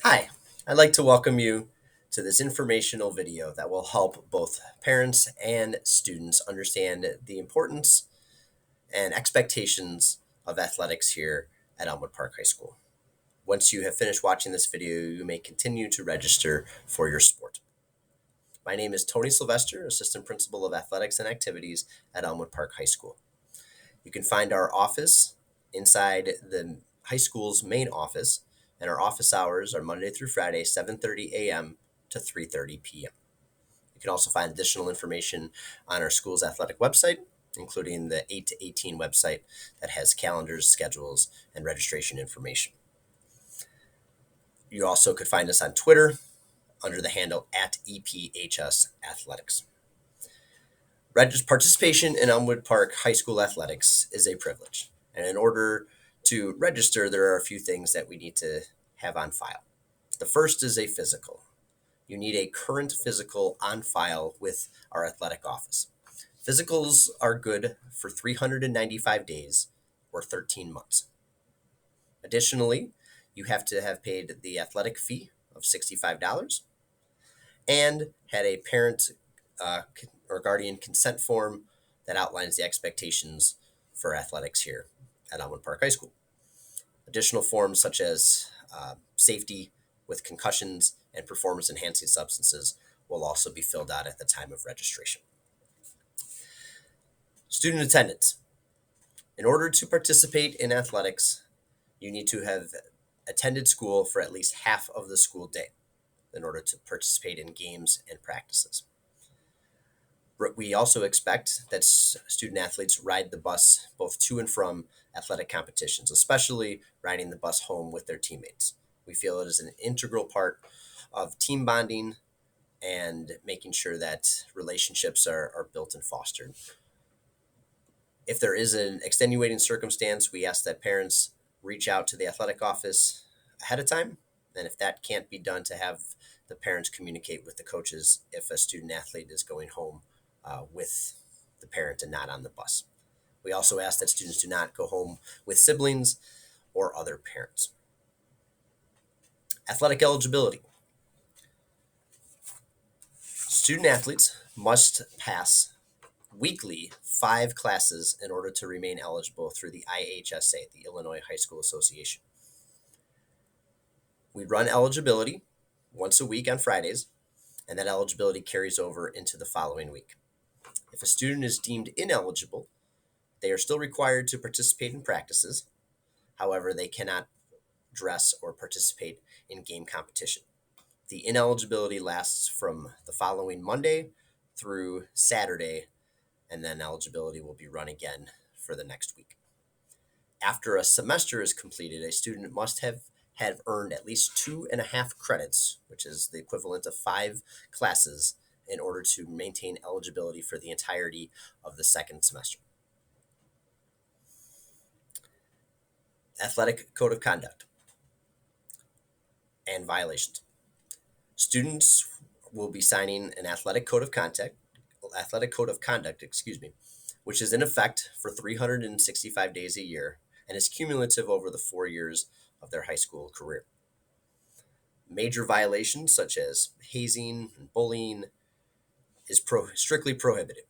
Hi, I'd like to welcome you to this informational video that will help both parents and students understand the importance and expectations of athletics here at Elmwood Park High School. Once you have finished watching this video, you may continue to register for your sport. My name is Tony Sylvester, Assistant Principal of Athletics and Activities at Elmwood Park High School. You can find our office inside the high school's main office, and our office hours are Monday through Friday, 7:30 a.m. to 3:30 p.m. You can also find additional information on our school's athletic website, including the 8 to 18 website that has calendars, schedules, and registration information. You also could find us on Twitter under the handle at EPHS Athletics. Participation in Elmwood Park High School athletics is a privilege. And in order to register, there are a few things that we need to have on file. The first is a physical. You need a current physical on file with our athletic office. Physicals are good for 395 days or 13 months. Additionally, you have to have paid the athletic fee of $65 and had a parent or guardian consent form that outlines the expectations for athletics here at Elmwood Park High School. Additional forms such as safety with concussions and performance enhancing substances will also be filled out at the time of registration. Student attendance. In order to participate in athletics, you need to have attended school for at least half of the school day in order to participate in games and practices. We also expect that student athletes ride the bus both to and from athletic competitions, especially riding the bus home with their teammates. We feel it is an integral part of team bonding and making sure that relationships are built and fostered. If there is an extenuating circumstance, we ask that parents reach out to the athletic office ahead of time. And if that can't be done, to have the parents communicate with the coaches if a student athlete is going home with the parent and not on the bus. We also ask that students do not go home with siblings or other parents. Athletic eligibility. Student athletes must pass weekly 5 classes in order to remain eligible through the IHSA, the Illinois High School Association. We run eligibility once a week on Fridays, and that eligibility carries over into the following week. If a student is deemed ineligible, they are still required to participate in practices. However, they cannot dress or participate in game competition. The ineligibility lasts from the following Monday through Saturday, and then eligibility will be run again for the next week. After a semester is completed, a student must have earned at least 2.5 credits, which is the equivalent of 5 classes, in order to maintain eligibility for the entirety of the second semester. Athletic code of conduct and violations. Students will be signing an athletic code of conduct, which is in effect for 365 days a year and is cumulative over the 4 years of their high school career. Major violations such as hazing and bullying is strictly prohibited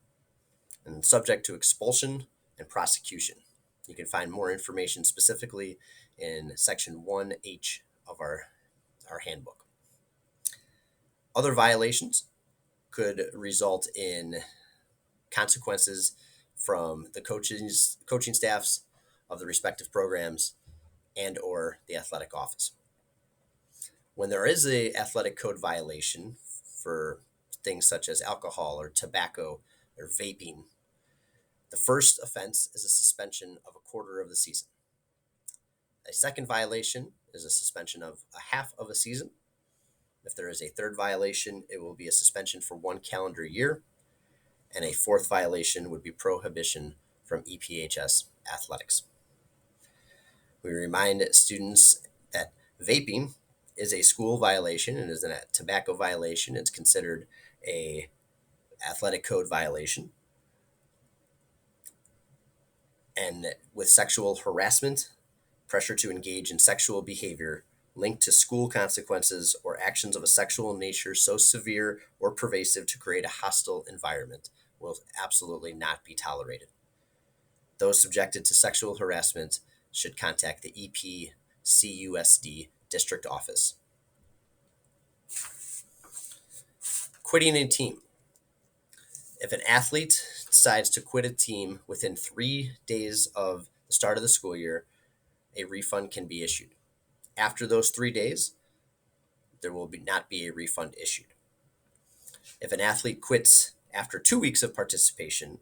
and subject to expulsion and prosecution. You can find more information specifically in section 1H of our handbook. Other violations could result in consequences from the coaching staffs of the respective programs and or the athletic office. When there is a athletic code violation for things such as alcohol or tobacco or vaping, the first offense is a suspension of a quarter of the season. A second violation is a suspension of a half of a season. If there is a third violation, it will be a suspension for 1 calendar year. And a fourth violation would be prohibition from EPHS athletics. We remind students that vaping is a school violation and is a tobacco violation. It's considered a athletic code violation. And with sexual harassment, pressure to engage in sexual behavior linked to school consequences or actions of a sexual nature so severe or pervasive to create a hostile environment will absolutely not be tolerated. Those subjected to sexual harassment should contact the EPCUSD district office. Quitting a team. If an athlete decides to quit a team within 3 days of the start of the school year, a refund can be issued. After those 3 days, there will not be a refund issued. If an athlete quits after 2 weeks of participation,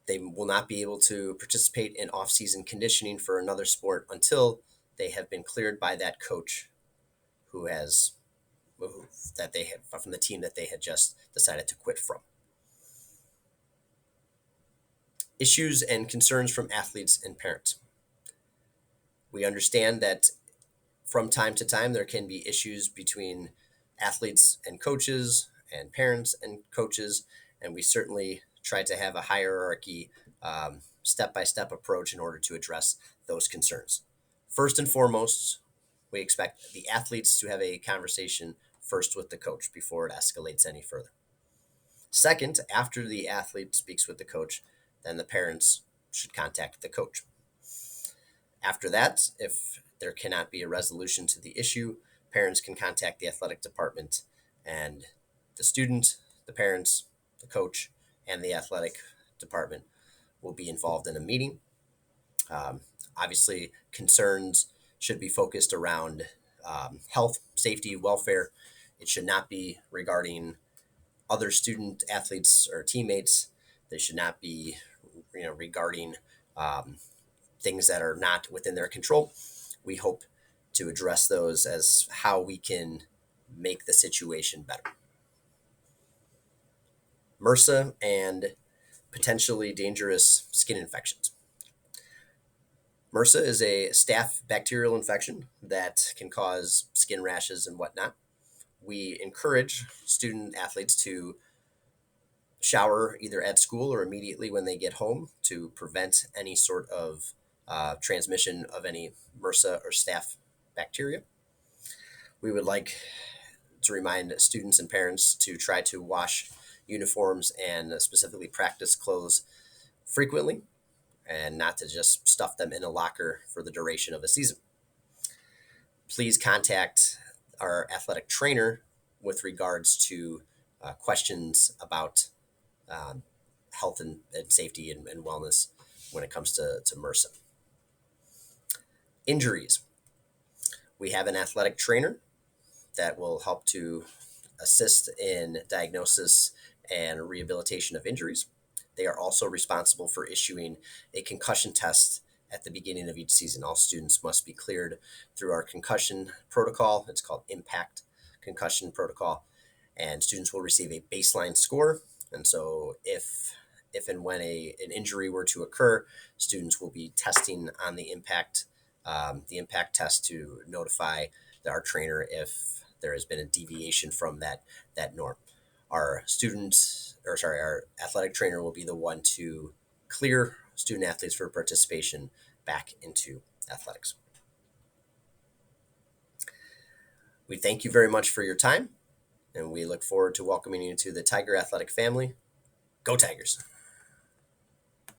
they will not be able to participate in off-season conditioning for another sport until they have been cleared by that coach who has that they have from the team that they had just decided to quit from. Issues and concerns from athletes and parents. We understand that from time to time there can be issues between athletes and coaches and parents and coaches, and we certainly try to have a hierarchy, step-by-step approach in order to address those concerns. First and foremost, we expect the athletes to have a conversation first with the coach before it escalates any further. Second, after the athlete speaks with the coach, then the parents should contact the coach. After that, if there cannot be a resolution to the issue, parents can contact the athletic department, and the student, the parents, the coach, and the athletic department will be involved in a meeting. Obviously, concerns should be focused around health, safety, welfare. It should not be regarding other student athletes or teammates. They should not be, regarding things that are not within their control. We hope to address those as how we can make the situation better. MRSA and potentially dangerous skin infections. MRSA is a staph bacterial infection that can cause skin rashes and whatnot. We encourage student athletes to shower either at school or immediately when they get home to prevent any sort of transmission of any MRSA or staph bacteria. We would like to remind students and parents to try to wash uniforms and specifically practice clothes frequently, and not to just stuff them in a locker for the duration of a season. Please contact our athletic trainer with regards to questions about health and safety and wellness when it comes to MRSA. Injuries. We have an athletic trainer that will help to assist in diagnosis and rehabilitation of injuries. They are also responsible for issuing a concussion test at the beginning of each season. All students must be cleared through our concussion protocol. It's called Impact Concussion Protocol, and students will receive a baseline score. And so if and when an injury were to occur, students will be testing on the impact test to notify our trainer if there has been a deviation from that norm. Our athletic trainer will be the one to clear student athletes for participation back into athletics. We thank you very much for your time, and we look forward to welcoming you to the Tiger Athletic family. Go Tigers!